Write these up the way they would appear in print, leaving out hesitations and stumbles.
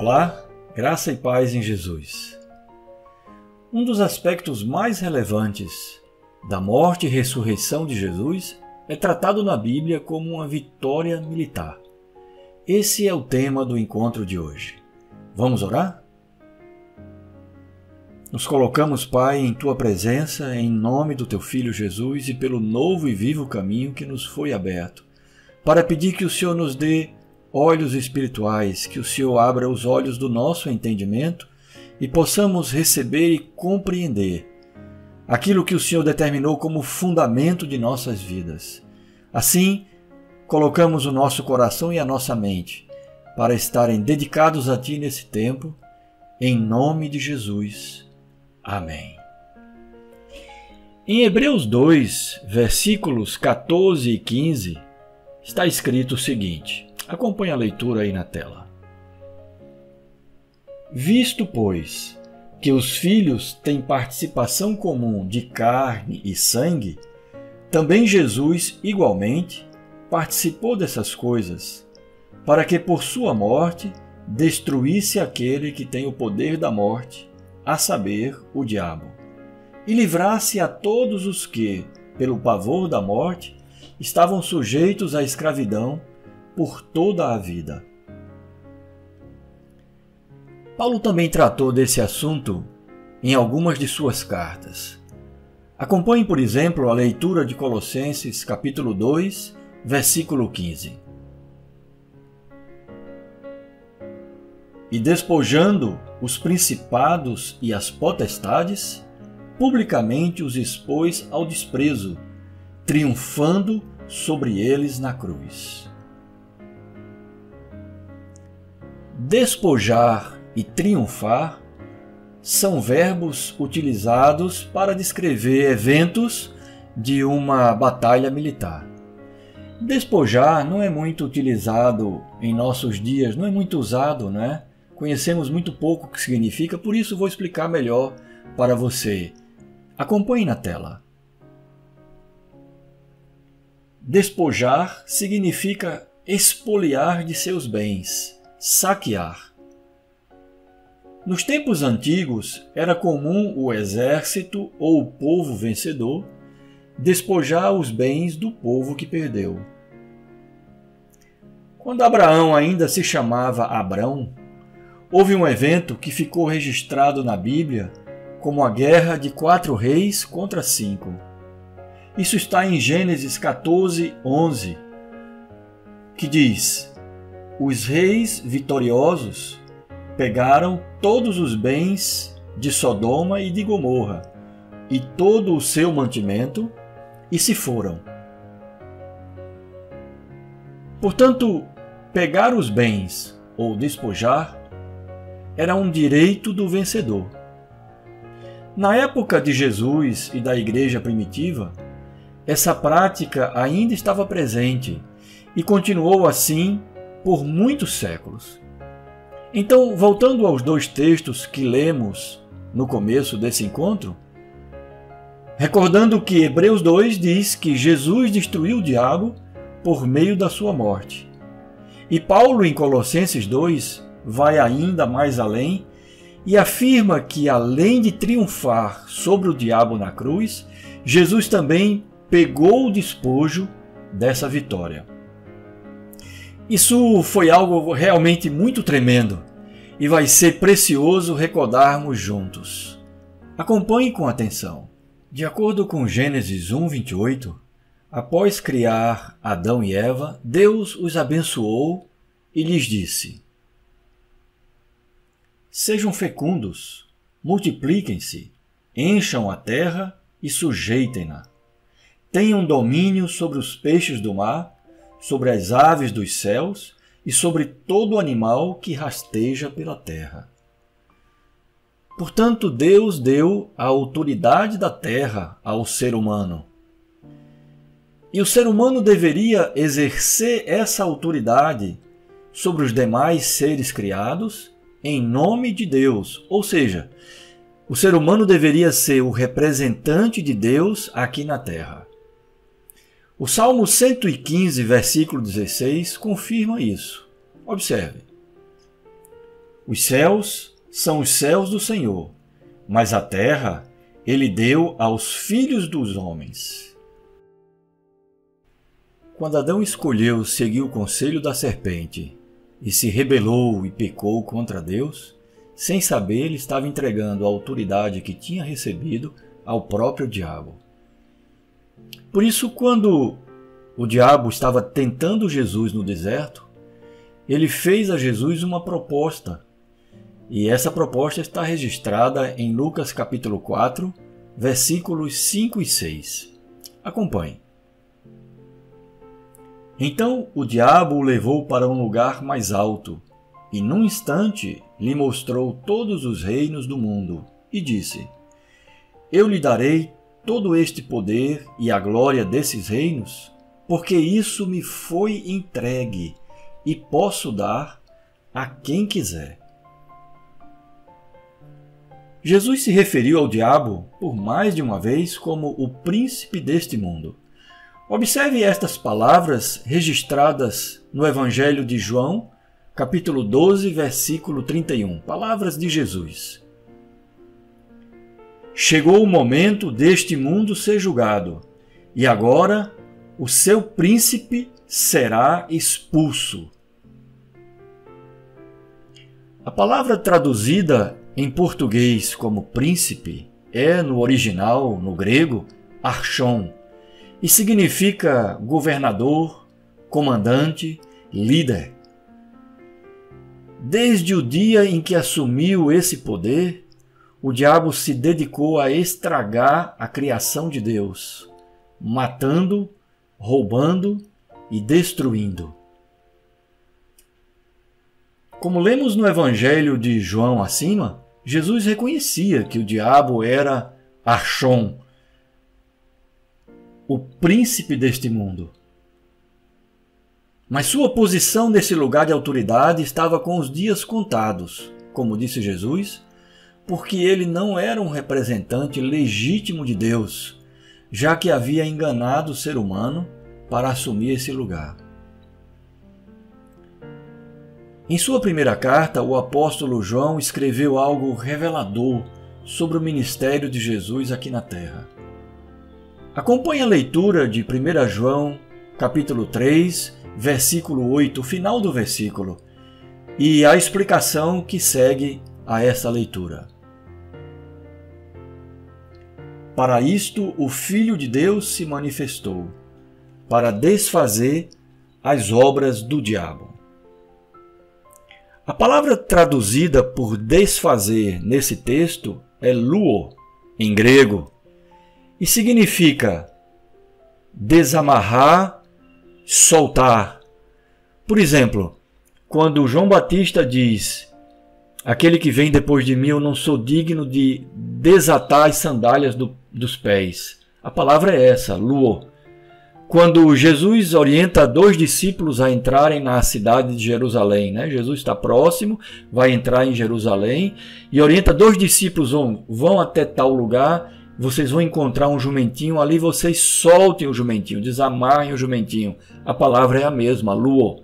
Olá, graça e paz em Jesus. Um dos aspectos mais relevantes da morte e ressurreição de Jesus é tratado na Bíblia como uma vitória militar. Esse é o tema do encontro de hoje. Vamos orar? Nos colocamos, Pai, em Tua presença, em nome do Teu Filho Jesus e pelo novo e vivo caminho que nos foi aberto, para pedir que o Senhor nos dê olhos espirituais, que o Senhor abra os olhos do nosso entendimento e possamos receber e compreender aquilo que o Senhor determinou como fundamento de nossas vidas. Assim, colocamos o nosso coração e a nossa mente para estarem dedicados a Ti nesse tempo, em nome de Jesus. Amém. Em Hebreus 2, versículos 14 e 15, está escrito o seguinte. Acompanhe a leitura aí na tela. Visto, pois, que os filhos têm participação comum de carne e sangue, também Jesus, igualmente, participou dessas coisas, para que por sua morte destruísse aquele que tem o poder da morte, a saber, o diabo, e livrasse a todos os que, pelo pavor da morte, estavam sujeitos à escravidão por toda a vida. Paulo também tratou desse assunto em algumas de suas cartas. Acompanhe, por exemplo, a leitura de Colossenses capítulo 2, versículo 15. E despojando os principados e as potestades, publicamente os expôs ao desprezo, triunfando sobre eles na cruz. Despojar e triunfar são verbos utilizados para descrever eventos de uma batalha militar. Despojar não é muito utilizado em nossos dias, não é muito usado, né? Conhecemos muito pouco o que significa, por isso vou explicar melhor para você. Acompanhe na tela. Despojar significa expoliar de seus bens, saquear. Nos tempos antigos, era comum o exército ou o povo vencedor despojar os bens do povo que perdeu. Quando Abraão ainda se chamava Abrão, houve um evento que ficou registrado na Bíblia como a guerra de 4 reis contra 5. Isso está em Gênesis 14, 11, que diz: os reis vitoriosos pegaram todos os bens de Sodoma e de Gomorra e todo o seu mantimento e se foram. Portanto, pegar os bens ou despojar era um direito do vencedor. Na época de Jesus e da igreja primitiva, essa prática ainda estava presente e continuou assim por muitos séculos. Então, voltando aos 2 textos que lemos no começo desse encontro, recordando que Hebreus 2 diz que Jesus destruiu o diabo por meio da sua morte. E Paulo, em Colossenses 2, vai ainda mais além e afirma que, além de triunfar sobre o diabo na cruz, Jesus também pegou o despojo dessa vitória. Isso foi algo realmente muito tremendo e vai ser precioso recordarmos juntos. Acompanhe com atenção. De acordo com Gênesis 1, 28, após criar Adão e Eva, Deus os abençoou e lhes disse: sejam fecundos, multipliquem-se, encham a terra e sujeitem-na. Tenham domínio sobre os peixes do mar, sobre as aves dos céus e sobre todo animal que rasteja pela terra. Portanto, Deus deu a autoridade da terra ao ser humano. E o ser humano deveria exercer essa autoridade sobre os demais seres criados em nome de Deus. Ou seja, o ser humano deveria ser o representante de Deus aqui na terra. O Salmo 115, versículo 16, confirma isso. Observe. Os céus são os céus do Senhor, mas a terra ele deu aos filhos dos homens. Quando Adão escolheu seguir o conselho da serpente e se rebelou e pecou contra Deus, sem saber, ele estava entregando a autoridade que tinha recebido ao próprio diabo. Por isso, quando o diabo estava tentando Jesus no deserto, ele fez a Jesus uma proposta. E essa proposta está registrada em Lucas capítulo 4, versículos 5 e 6. Acompanhe. Então o diabo o levou para um lugar mais alto, e num instante lhe mostrou todos os reinos do mundo, e disse: Eu lhe darei todo este poder e a glória desses reinos, porque isso me foi entregue, e posso dar a quem quiser. Jesus se referiu ao diabo por mais de uma vez como o príncipe deste mundo. Observe estas palavras registradas no Evangelho de João, capítulo 12, versículo 31. Palavras de Jesus. Chegou o momento deste mundo ser julgado, e agora o seu príncipe será expulso. A palavra traduzida em português como príncipe é, no original, no grego, archon, e significa governador, comandante, líder. Desde o dia em que assumiu esse poder, o diabo se dedicou a estragar a criação de Deus, matando, roubando e destruindo. Como lemos no Evangelho de João acima, Jesus reconhecia que o diabo era Archon, o príncipe deste mundo. Mas sua posição nesse lugar de autoridade estava com os dias contados, como disse Jesus, porque ele não era um representante legítimo de Deus, já que havia enganado o ser humano para assumir esse lugar. Em sua primeira carta, o apóstolo João escreveu algo revelador sobre o ministério de Jesus aqui na terra. Acompanhe a leitura de 1 João, capítulo 3, versículo 8, o final do versículo, e a explicação que segue a essa leitura. Para isto o Filho de Deus se manifestou, para desfazer as obras do diabo. A palavra traduzida por desfazer nesse texto é luo, em grego, e significa desamarrar, soltar. Por exemplo, quando João Batista diz: aquele que vem depois de mim, eu não sou digno de desatar as sandálias dos pés. A palavra é essa, luo. Quando Jesus orienta dois discípulos a entrarem na cidade de Jerusalém, né? Jesus está próximo, vai entrar em Jerusalém e orienta dois discípulos: vão até tal lugar, vocês vão encontrar um jumentinho, ali vocês soltem o jumentinho, desamarrem o jumentinho. A palavra é a mesma, luo.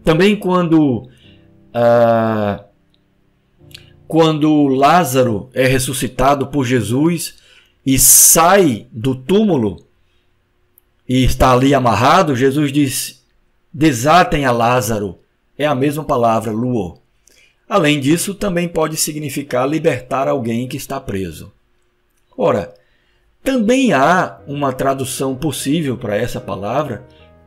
Também quando Lázaro é ressuscitado por Jesus e sai do túmulo e está ali amarrado, Jesus diz: desatem a Lázaro. É a mesma palavra, luo. Além disso, também pode significar libertar alguém que está preso. Ora, também há uma tradução possível para essa palavra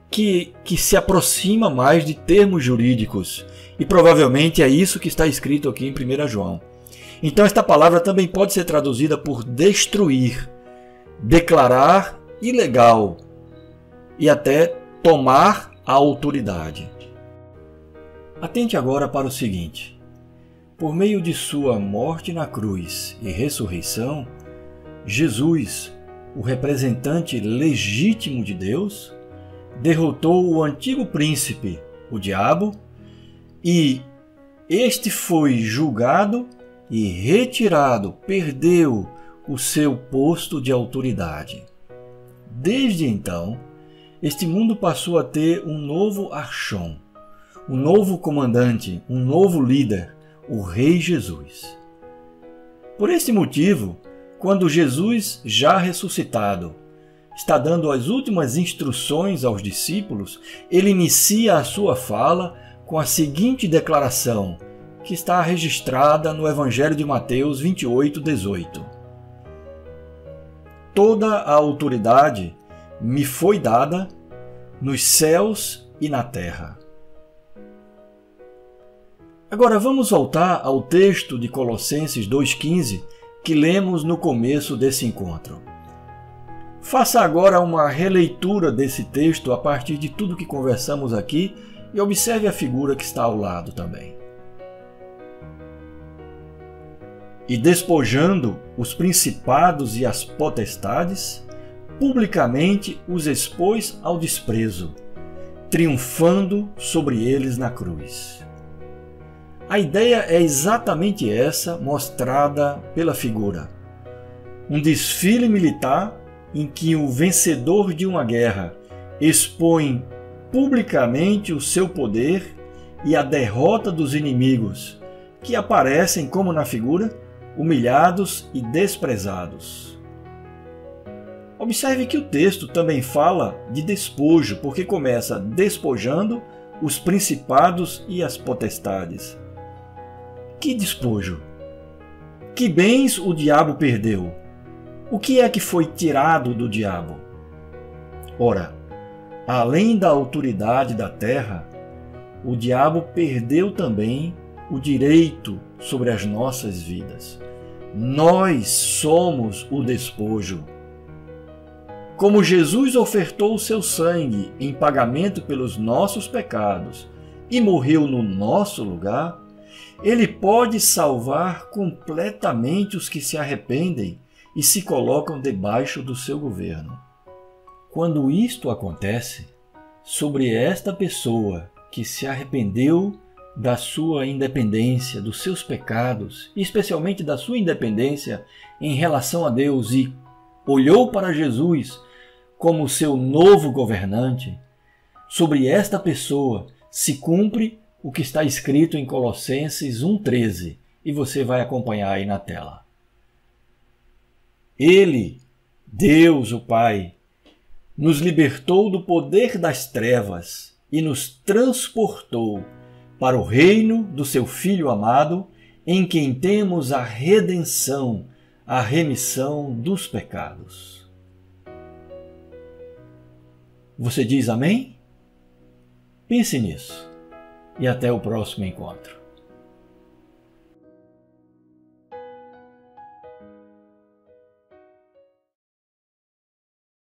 que se aproxima mais de termos jurídicos, e provavelmente é isso que está escrito aqui em 1 João. Então esta palavra também pode ser traduzida por destruir, declarar ilegal e até tomar a autoridade. Atente agora para o seguinte: por meio de sua morte na cruz e ressurreição, Jesus, o representante legítimo de Deus, derrotou o antigo príncipe, o diabo, e este foi julgado e retirado, perdeu o seu posto de autoridade. Desde então, este mundo passou a ter um novo Archon, um novo comandante, um novo líder, o Rei Jesus. Por este motivo, quando Jesus, já ressuscitado, está dando as últimas instruções aos discípulos, ele inicia a sua fala com a seguinte declaração, que está registrada no Evangelho de Mateus 28:18. Toda a autoridade me foi dada nos céus e na terra. Agora vamos voltar ao texto de Colossenses 2,15 que lemos no começo desse encontro. Faça agora uma releitura desse texto a partir de tudo que conversamos aqui e observe a figura que está ao lado também. E despojando os principados e as potestades, publicamente os expôs ao desprezo, triunfando sobre eles na cruz. A ideia é exatamente essa mostrada pela figura. Um desfile militar em que o vencedor de uma guerra expõe publicamente o seu poder e a derrota dos inimigos, que aparecem, como na figura, humilhados e desprezados. Observe que o texto também fala de despojo, porque começa despojando os principados e as potestades. Que despojo? Que bens o diabo perdeu? O que é que foi tirado do diabo? Ora, além da autoridade da terra, o diabo perdeu também o direito sobre as nossas vidas. Nós somos o despojo. Como Jesus ofertou o seu sangue em pagamento pelos nossos pecados e morreu no nosso lugar, ele pode salvar completamente os que se arrependem e se colocam debaixo do seu governo. Quando isto acontece, sobre esta pessoa que se arrependeu da sua independência, dos seus pecados, e especialmente da sua independência em relação a Deus e olhou para Jesus como seu novo governante, sobre esta pessoa se cumpre o que está escrito em Colossenses 1,13, e você vai acompanhar aí na tela. Ele, Deus o Pai, nos libertou do poder das trevas e nos transportou para o reino do seu Filho amado, em quem temos a redenção, a remissão dos pecados. Você diz amém? Pense nisso e até o próximo encontro.